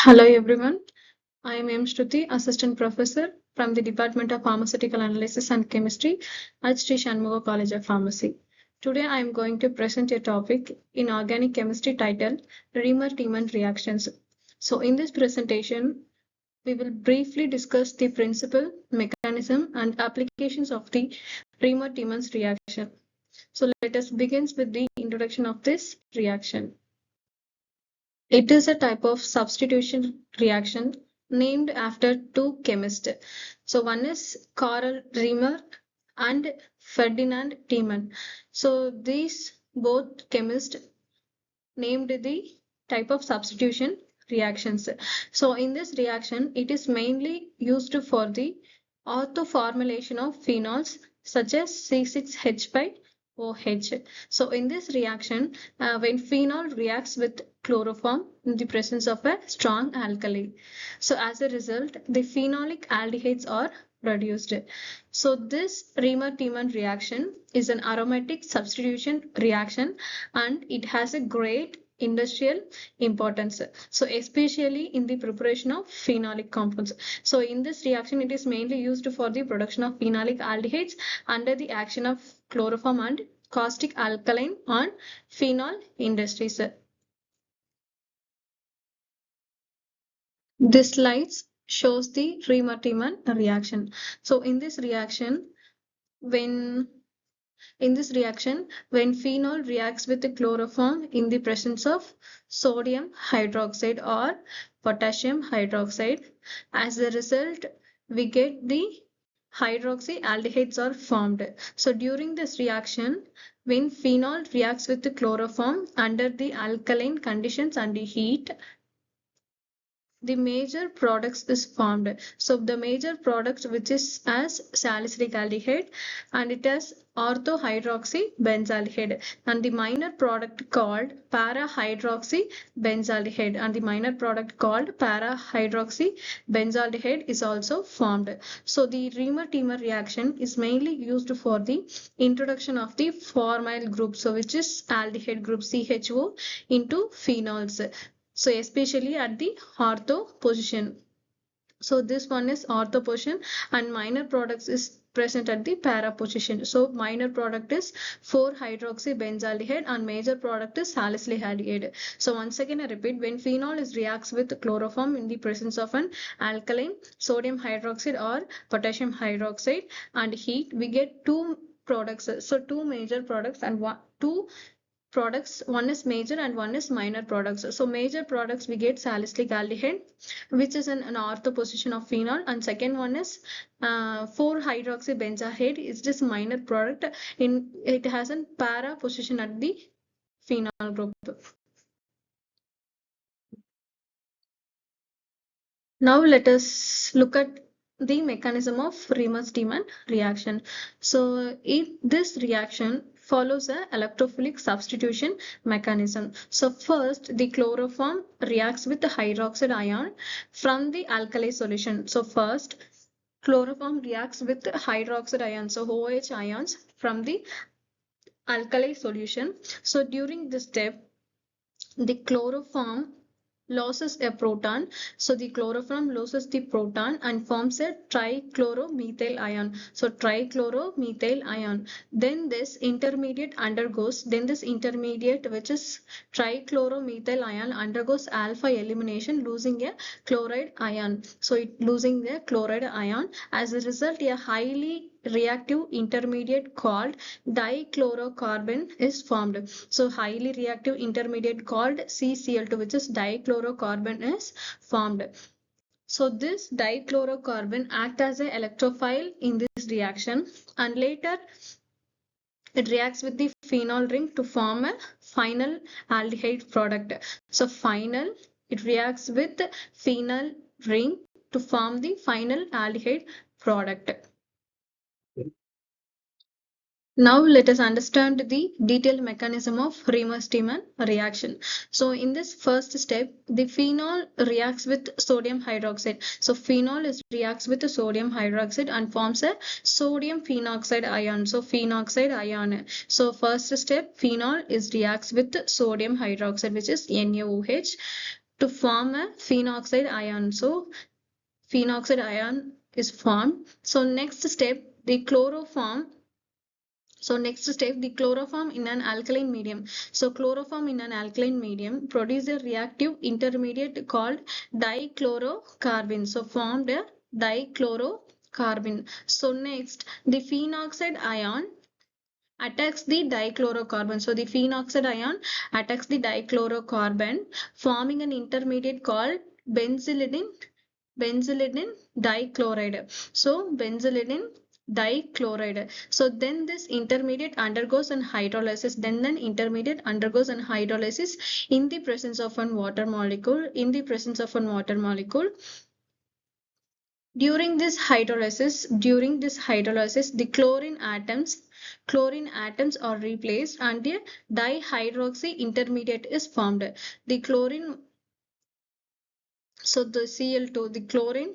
Hello everyone, I am M. Shruti, Assistant Professor from the Department of Pharmaceutical Analysis and Chemistry at Sri Shanmuga College of Pharmacy. Today I am going to present a topic in organic chemistry titled Reimer-Tiemann reactions. So in this presentation, we will briefly discuss the principle, mechanism and applications of the Reimer-Tiemann's reaction. So let us begin with the introduction of this reaction. It is a type of substitution reaction named after two chemists. So one is Karl Reimer and Ferdinand Tiemann. So these both chemists named the type of substitution reactions. So in this reaction, it is mainly used for the orthoformulation of phenols such as C6H5OH. So in this reaction, when phenol reacts with chloroform in the presence of a strong alkali. So as a result, the phenolic aldehydes are produced. So this Reimer-Tiemann reaction is an aromatic substitution reaction and it has a great industrial importance. So especially in the preparation of phenolic compounds. So in this reaction, it is mainly used for the production of phenolic aldehydes under the action of chloroform and caustic alkaline on phenol industries. This slide shows the Reimer-Tiemann reaction. So in this reaction, when phenol reacts with the chloroform in the presence of sodium hydroxide or potassium hydroxide, as a result, we get the hydroxyaldehydes are formed. So during this reaction, when phenol reacts with the chloroform under the alkaline conditions and the heat, the major products is formed. So the major product which is as salicylaldehyde and it has orthohydroxybenzaldehyde and the minor product called parahydroxybenzaldehyde and the minor product called parahydroxybenzaldehyde is also formed. So the Reimer-Tiemann reaction is mainly used for the introduction of the formyl group, so which is aldehyde group CHO into phenols. So especially at the ortho position. So this one is ortho position and minor products is present at the para position. So minor product is 4-hydroxybenzaldehyde and major product is salicylaldehyde. So once again I repeat, when phenol reacts with chloroform in the presence of an alkaline, sodium hydroxide or potassium hydroxide and heat, we get two products. So two major products and two products, one is major and one is minor products. So major products we get salicylaldehyde which is an ortho position of phenol and second one is 4-hydroxybenzaldehyde is this minor product in it has a para position at the phenol group. Now let us look at the mechanism of Reimer-Tiemann reaction. So this reaction follows a electrophilic substitution mechanism. So first the chloroform reacts with the hydroxide ion from the alkali solution. So first chloroform reacts with the hydroxide ion, so OH ions from the alkali solution. So during this step the chloroform loses a proton. So the chloroform loses the proton and forms a trichloromethyl ion. So trichloromethyl ion. Then this intermediate which is trichloromethyl ion undergoes alpha elimination, losing a chloride ion. So it losing the chloride ion. As a result, a highly reactive intermediate called dichlorocarbon is formed. So highly reactive intermediate called CCl2 which is dichlorocarbon is formed. So this dichlorocarbon acts as an electrophile in this reaction and later it reacts with the phenol ring to form a phenyl aldehyde product. So it reacts with the phenyl ring to form the phenyl aldehyde product. Now let us understand the detailed mechanism of Reimer-Tiemann reaction. So in this first step, the phenol reacts with sodium hydroxide. So phenol reacts with the sodium hydroxide and forms a sodium phenoxide ion. So phenoxide ion. So first step, phenol reacts with sodium hydroxide which is NaOH. to form a phenoxide ion. So phenoxide ion is formed. So next step, the chloroform. So next step, the chloroform in an alkaline medium. So chloroform in an alkaline medium produce a reactive intermediate called dichlorocarbon. So formed a dichlorocarbon. So next, the phenoxide ion attacks the dichlorocarbon. So the phenoxide ion attacks the dichlorocarbon, forming an intermediate called benzylidine dichloride. So benzylidine dichloride. So then this intermediate undergoes an hydrolysis. Then intermediate undergoes an hydrolysis in the presence of an water molecule. In the presence of an water molecule. During this hydrolysis, the chlorine atoms are replaced and the dihydroxy intermediate is formed. The chlorine, so the Cl2, the chlorine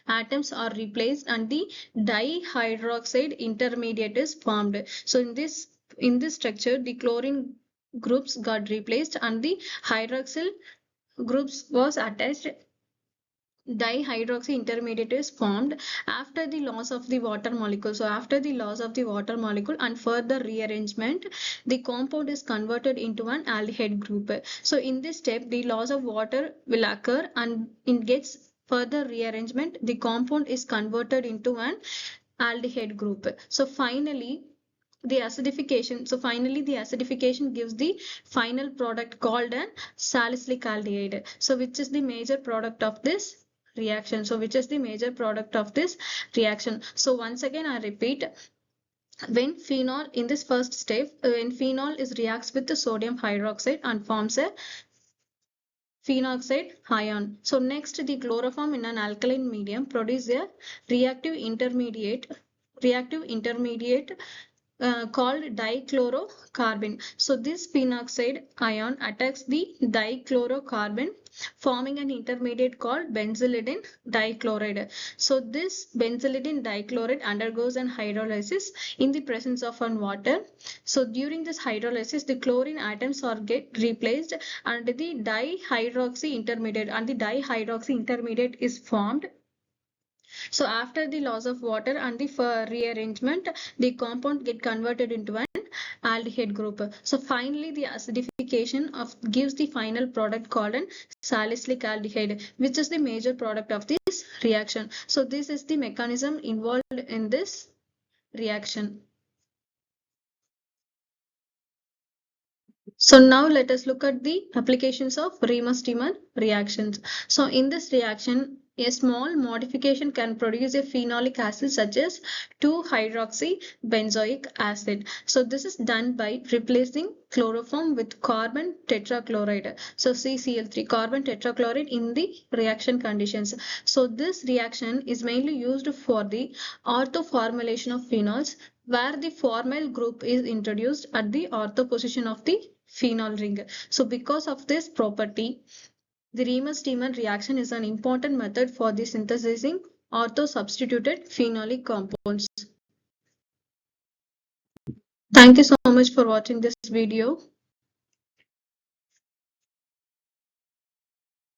atoms are replaced and the dihydroxide intermediate is formed. So in this structure, the chlorine groups got replaced and the hydroxyl groups was attached. Dihydroxy intermediate is formed after the loss of the water molecule. So after the loss of the water molecule and further rearrangement, the compound is converted into an aldehyde group. So in this step, the loss of water will occur and it gets further rearrangement. The compound is converted into an aldehyde group. So finally, the acidification gives the final product called an salicylaldehyde. So which is the major product of this reaction? So once again I repeat, when phenol in this first step, when phenol reacts with the sodium hydroxide and forms a phenoxide ion. So next, the chloroform in an alkaline medium produces a reactive intermediate called dichlorocarbon. So this phenoxide ion attacks the dichlorocarbon, forming an intermediate called benzylidine dichloride. So this benzylidine dichloride undergoes an hydrolysis in the presence of water. So during this hydrolysis, the chlorine atoms are get replaced and the dihydroxy intermediate is formed. So after the loss of water and the rearrangement, the compound get converted into an aldehyde group. So finally, the acidification gives the final product called an salicylaldehyde, which is the major product of this reaction. So this is the mechanism involved in this reaction. So now let us look at the applications of Reimer-Tiemann reactions. So in this reaction, a small modification can produce a phenolic acid such as 2-hydroxybenzoic acid. So this is done by replacing chloroform with carbon tetrachloride. So CCl3, carbon tetrachloride in the reaction conditions. So this reaction is mainly used for the ortho formulation of phenols, where the formyl group is introduced at the ortho position of the phenol ring. So because of this property, the Reimer-Tiemann reaction is an important method for the synthesizing ortho-substituted phenolic compounds. Thank you so much for watching this video.